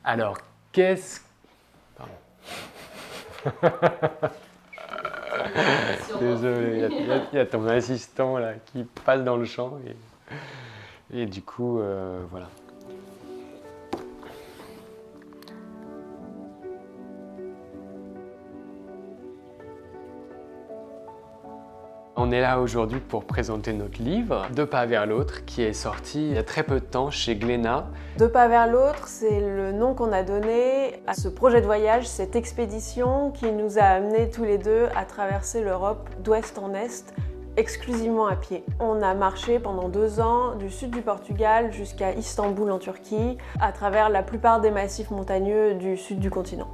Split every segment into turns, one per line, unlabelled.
Alors, qu'est-ce... Pardon. Désolé, il y a ton assistant là qui passe dans le champ et du coup, voilà. On est là aujourd'hui pour présenter notre livre, Deux pas vers l'autre, qui est sorti il y a très peu de temps chez Glénat.
Deux pas vers l'autre, c'est le nom qu'on a donné à ce projet de voyage, cette expédition qui nous a amenés tous les deux à traverser l'Europe d'ouest en est, exclusivement à pied. On a marché pendant 2 ans du sud du Portugal jusqu'à Istanbul en Turquie, à travers la plupart des massifs montagneux du sud du continent.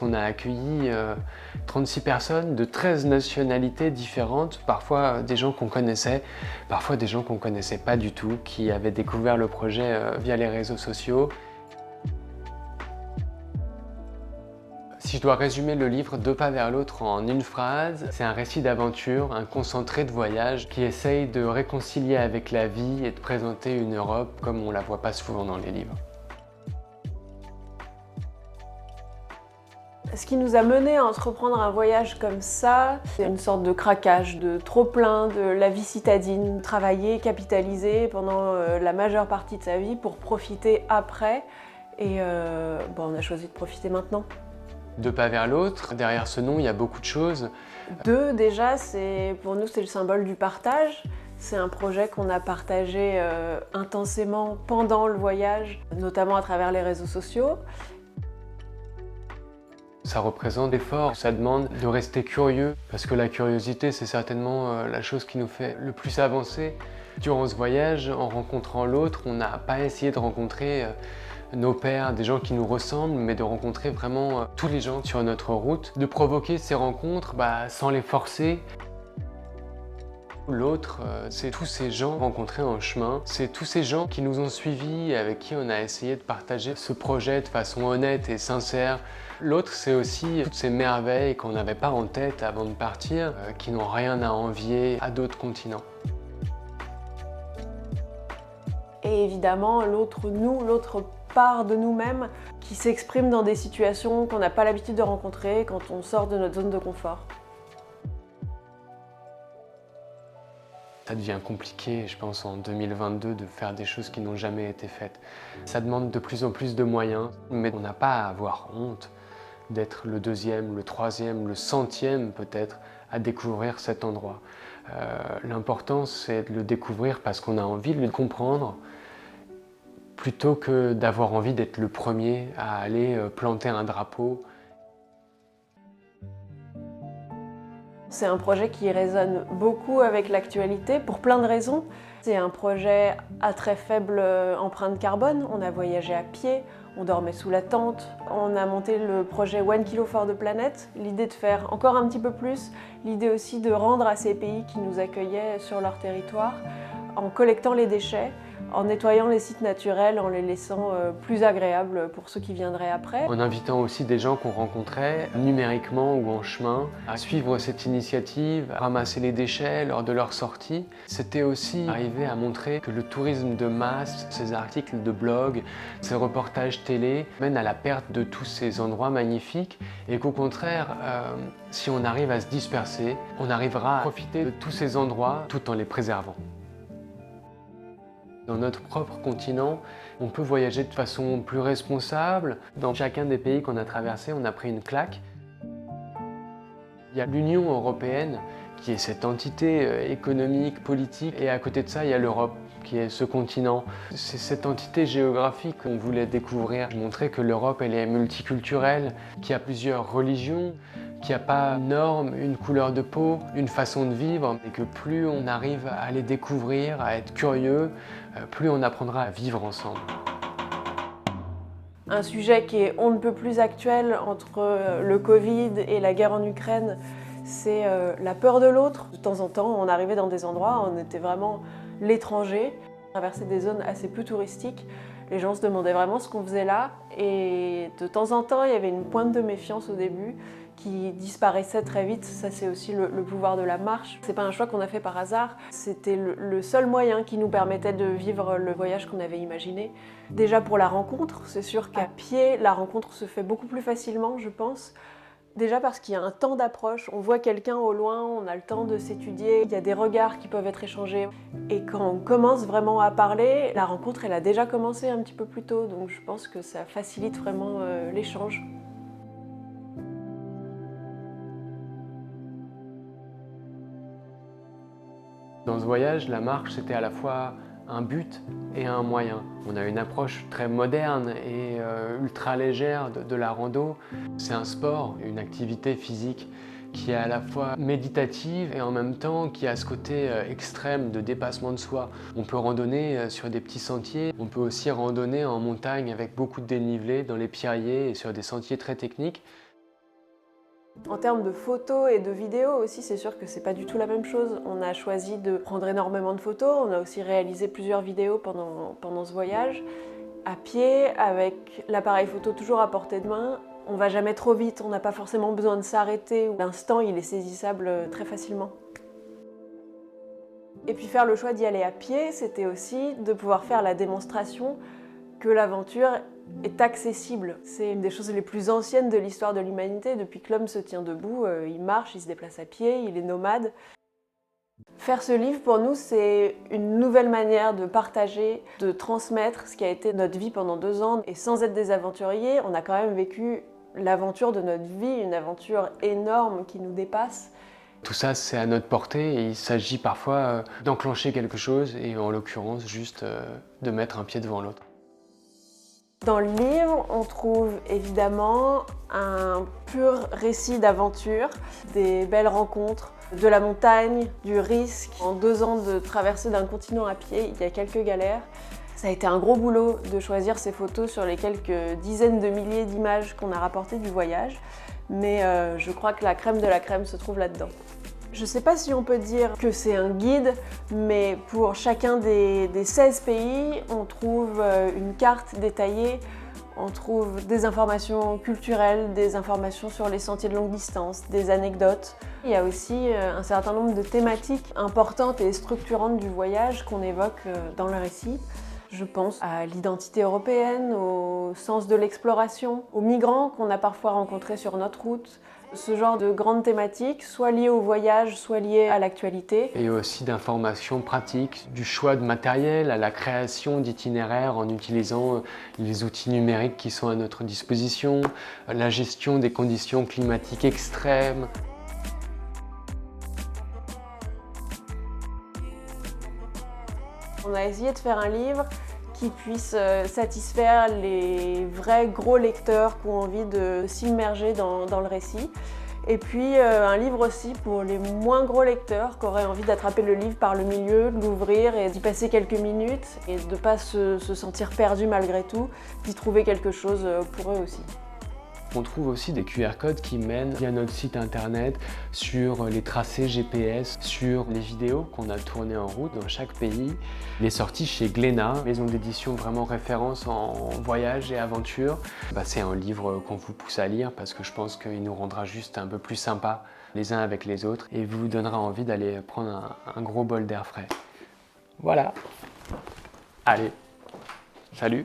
On a accueilli 36 personnes de 13 nationalités différentes, parfois des gens qu'on connaissait, parfois des gens qu'on ne connaissait pas du tout, qui avaient découvert le projet via les réseaux sociaux. Si je dois résumer le livre Deux pas vers l'autre en une phrase, c'est un récit d'aventure, un concentré de voyage qui essaye de réconcilier avec la vie et de présenter une Europe comme on ne la voit pas souvent dans les livres.
Ce qui nous a mené à entreprendre un voyage comme ça, c'est une sorte de craquage, de trop-plein de la vie citadine, travailler, capitaliser pendant la majeure partie de sa vie pour profiter après. Et on a choisi de profiter maintenant.
Deux pas vers l'autre, derrière ce nom, il y a beaucoup de choses.
Deux, déjà, pour nous, c'est le symbole du partage. C'est un projet qu'on a partagé intensément pendant le voyage, notamment à travers les réseaux sociaux.
Ça représente l'effort, ça demande de rester curieux, parce que la curiosité, c'est certainement la chose qui nous fait le plus avancer. Durant ce voyage, en rencontrant l'autre, on n'a pas essayé de rencontrer nos pairs, des gens qui nous ressemblent, mais de rencontrer vraiment tous les gens sur notre route, de provoquer ces rencontres sans les forcer. L'autre, c'est tous ces gens rencontrés en chemin, c'est tous ces gens qui nous ont suivis, avec qui on a essayé de partager ce projet de façon honnête et sincère. L'autre, c'est aussi toutes ces merveilles qu'on n'avait pas en tête avant de partir, qui n'ont rien à envier à d'autres continents.
Et évidemment, l'autre nous, l'autre part de nous-mêmes qui s'exprime dans des situations qu'on n'a pas l'habitude de rencontrer quand on sort de notre zone de confort.
Ça devient compliqué, je pense, en 2022 de faire des choses qui n'ont jamais été faites. Ça demande de plus en plus de moyens, mais on n'a pas à avoir honte d'être le 2e, le 3e, le 100e peut-être à découvrir cet endroit. L'important, c'est de le découvrir parce qu'on a envie de le comprendre, plutôt que d'avoir envie d'être le premier à aller planter un drapeau.
C'est un projet qui résonne beaucoup avec l'actualité pour plein de raisons. C'est un projet à très faible empreinte carbone. On a voyagé à pied, on dormait sous la tente. On a monté le projet One Kilo for the Planet. L'idée de faire encore un petit peu plus, l'idée aussi de rendre à ces pays qui nous accueillaient sur leur territoire en collectant les déchets, en nettoyant les sites naturels, en les laissant plus agréables pour ceux qui viendraient après.
En invitant aussi des gens qu'on rencontrait, numériquement ou en chemin, à suivre cette initiative, à ramasser les déchets lors de leur sortie. C'était aussi arriver à montrer que le tourisme de masse, ces articles de blog, ces reportages télé, mènent à la perte de tous ces endroits magnifiques et qu'au contraire, si on arrive à se disperser, on arrivera à profiter de tous ces endroits tout en les préservant. Dans notre propre continent, on peut voyager de façon plus responsable. Dans chacun des pays qu'on a traversés, on a pris une claque. Il y a l'Union européenne, qui est cette entité économique, politique, et à côté de ça, il y a l'Europe, qui est ce continent. C'est cette entité géographique qu'on voulait découvrir, montrer que l'Europe, elle est multiculturelle, qu'il y a plusieurs religions, qu'il n'y a pas une norme, une couleur de peau, une façon de vivre, et que plus on arrive à les découvrir, à être curieux, plus on apprendra à vivre ensemble.
Un sujet qui est on ne peut plus actuel entre le Covid et la guerre en Ukraine, c'est la peur de l'autre. De temps en temps, on arrivait dans des endroits où on était vraiment l'étranger, traverser des zones assez peu touristiques. Les gens se demandaient vraiment ce qu'on faisait là et de temps en temps, il y avait une pointe de méfiance au début qui disparaissaient très vite. Ça, c'est aussi le pouvoir de la marche. C'est pas un choix qu'on a fait par hasard. C'était le seul moyen qui nous permettait de vivre le voyage qu'on avait imaginé. Déjà pour la rencontre, c'est sûr qu'à pied, la rencontre se fait beaucoup plus facilement, je pense. Déjà parce qu'il y a un temps d'approche, on voit quelqu'un au loin, on a le temps de s'étudier, il y a des regards qui peuvent être échangés. Et quand on commence vraiment à parler, la rencontre elle a déjà commencé un petit peu plus tôt, donc je pense que ça facilite vraiment l'échange.
Dans ce voyage, la marche, c'était à la fois un but et un moyen. On a une approche très moderne et ultra légère de la rando. C'est un sport, une activité physique qui est à la fois méditative et en même temps qui a ce côté extrême de dépassement de soi. On peut randonner sur des petits sentiers, on peut aussi randonner en montagne avec beaucoup de dénivelé dans les pierriers et sur des sentiers très techniques.
En termes de photos et de vidéos aussi, c'est sûr que c'est pas du tout la même chose. On a choisi de prendre énormément de photos, on a aussi réalisé plusieurs vidéos pendant ce voyage. À pied, avec l'appareil photo toujours à portée de main, on va jamais trop vite, on n'a pas forcément besoin de s'arrêter. L'instant, il est saisissable très facilement. Et puis faire le choix d'y aller à pied, c'était aussi de pouvoir faire la démonstration que l'aventure est accessible. C'est une des choses les plus anciennes de l'histoire de l'humanité. Depuis que l'homme se tient debout, il marche, il se déplace à pied, il est nomade. Faire ce livre, pour nous, c'est une nouvelle manière de partager, de transmettre ce qui a été notre vie pendant 2 ans. Et sans être des aventuriers, on a quand même vécu l'aventure de notre vie, une aventure énorme qui nous dépasse.
Tout ça, c'est à notre portée et il s'agit parfois d'enclencher quelque chose et en l'occurrence juste de mettre un pied devant l'autre.
Dans le livre, on trouve évidemment un pur récit d'aventure, des belles rencontres, de la montagne, du risque. En 2 ans de traversée d'un continent à pied, il y a quelques galères. Ça a été un gros boulot de choisir ces photos sur les quelques dizaines de milliers d'images qu'on a rapportées du voyage, mais je crois que la crème de la crème se trouve là-dedans. Je ne sais pas si on peut dire que c'est un guide, mais pour chacun des 16 pays, on trouve une carte détaillée, on trouve des informations culturelles, des informations sur les sentiers de longue distance, des anecdotes. Il y a aussi un certain nombre de thématiques importantes et structurantes du voyage qu'on évoque dans le récit. Je pense à l'identité européenne, au sens de l'exploration, aux migrants qu'on a parfois rencontrés sur notre route. Ce genre de grandes thématiques, soit liées au voyage, soit liées à l'actualité.
Et aussi d'informations pratiques, du choix de matériel à la création d'itinéraires en utilisant les outils numériques qui sont à notre disposition, la gestion des conditions climatiques extrêmes.
On a essayé de faire un livre qui puisse satisfaire les vrais gros lecteurs qui ont envie de s'immerger dans le récit. Et puis un livre aussi pour les moins gros lecteurs qui auraient envie d'attraper le livre par le milieu, de l'ouvrir et d'y passer quelques minutes et de ne pas se sentir perdu malgré tout, d'y trouver quelque chose pour eux aussi.
On trouve aussi des QR codes qui mènent via notre site internet sur les tracés GPS, sur les vidéos qu'on a tournées en route dans chaque pays. Il est sorti chez Glénat, maison d'édition vraiment référence en voyage et aventure. C'est un livre qu'on vous pousse à lire parce que je pense qu'il nous rendra juste un peu plus sympas les uns avec les autres et vous donnera envie d'aller prendre un gros bol d'air frais. Voilà. Allez, salut!